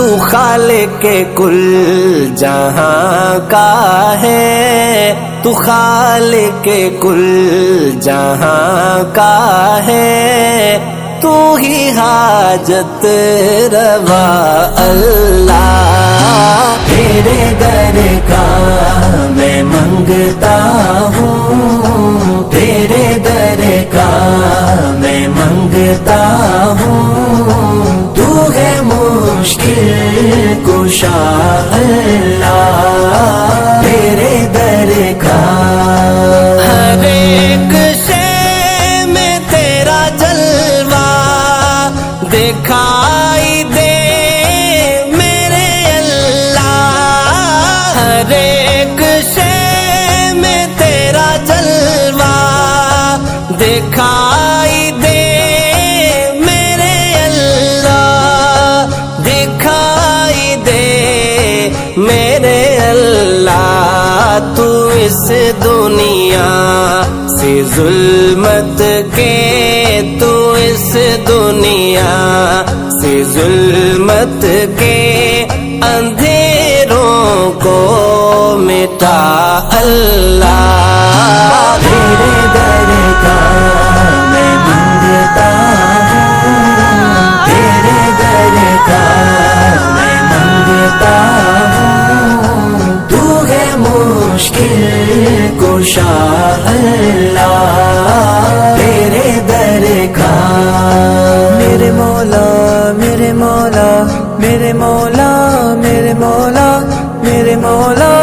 تو خالق کل جہاں کا ہے، تو خالق کل جہاں کا ہے، تو ہی حاجت روا اللہ۔ تیرے در کا میں منگتا ہوں، تیرے در کا میں منگتا ہوں، تو ہے مشکل کشا اللہ۔ تیرے در کا ہر ایک شے میں تیرا جلوہ دکھائی دے میرے اللہ، ہر ایک شے میں تیرا جلوہ دکھائی دے میرے اللہ، دکھائی دے میرے اللہ۔ تو اس دنیا سے ظلمت کے، تو اس دنیا سے ظلمت کے اندھیروں کو مٹا اللہ۔ تیرے در کا میں منگتا ہوں، تیرے در کا میں منگتا ہوں، تو ہے مشکل کشا اللہ۔ تیرے در کا میرے مولا، میرے مولا، میرے مولا، میرے مولا، میرے مولا،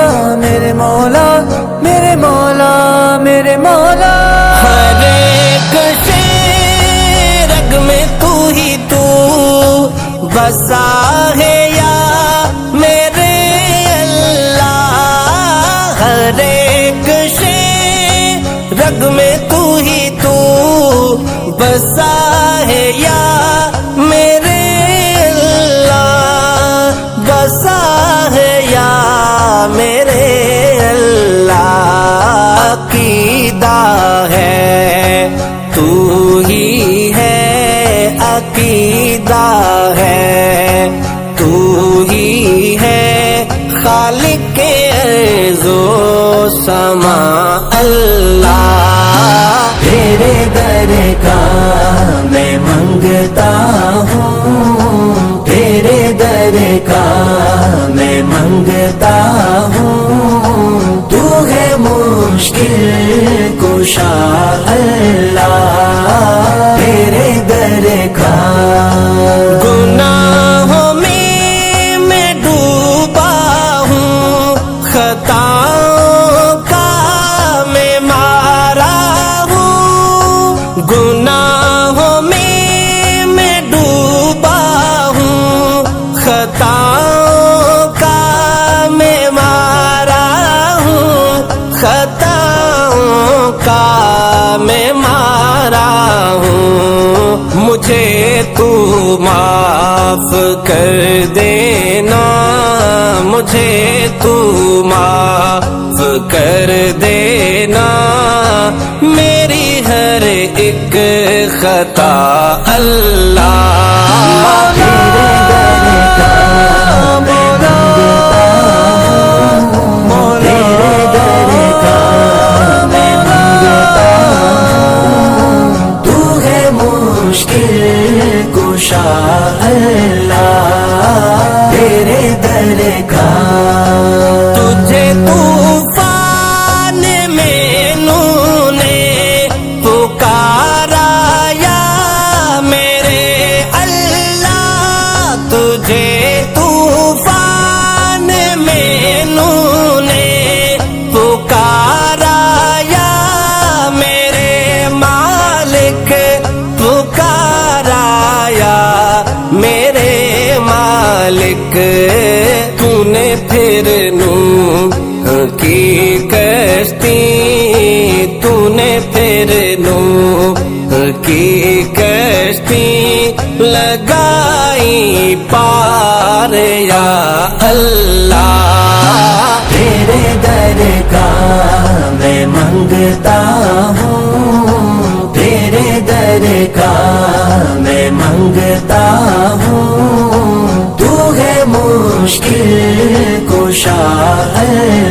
میرے مولا، میرے مولا، میرے مولا۔ ہر ایک شے رگ میں تو ہی تو بسا ہے یا میرے اللہ، ہر ایک شے رگ میں تو ہی تو بسا ہے یا میرے اللہ، بسا ہے یا میرے اللہ۔ عقیدہ ہے تو ہی ہے، عقیدہ ہے تو ہی ہے، خالق ارض و سما اللہ۔ تیرے در کا میں منگتا ہوں، تیرے در کا میں منگتا ہوں، تو ہے مشکل کشا اللہ۔ تیرے در کا گناہوں میں ڈوبا ہوں، خطاؤں کا میں مارا ہوں، گناہوں میں ڈوبا ہوں، خطاؤں کا میں مارا ہوں، خطاؤں کا میں مارا ہوں، مجھے تو معاف کر دینا، مجھے تو معاف کر دینا، میری ہر ایک خطا اللہ۔ تیرے در کا میں منگتا ہوں، تیرے در کا میں منگتا ہوں، تو ہے مشکل کشا اللہ۔ تیرے در کا تجھے طوفان میں نوں نے پکارا یا میرے اللہ، تجھے طوفان میں نوں نے پکارا یا میرے مالک، پکارا یا میرے مالک، تو نے پھر نوح کی کشتی، تو نے پھر نوح کی کشتی لگائی پار یا اللہ۔ تیرے در کا میں منگتا ہوں، تیرے در کا میں منگتا ہوں، تو ہے مشکل کشا ہے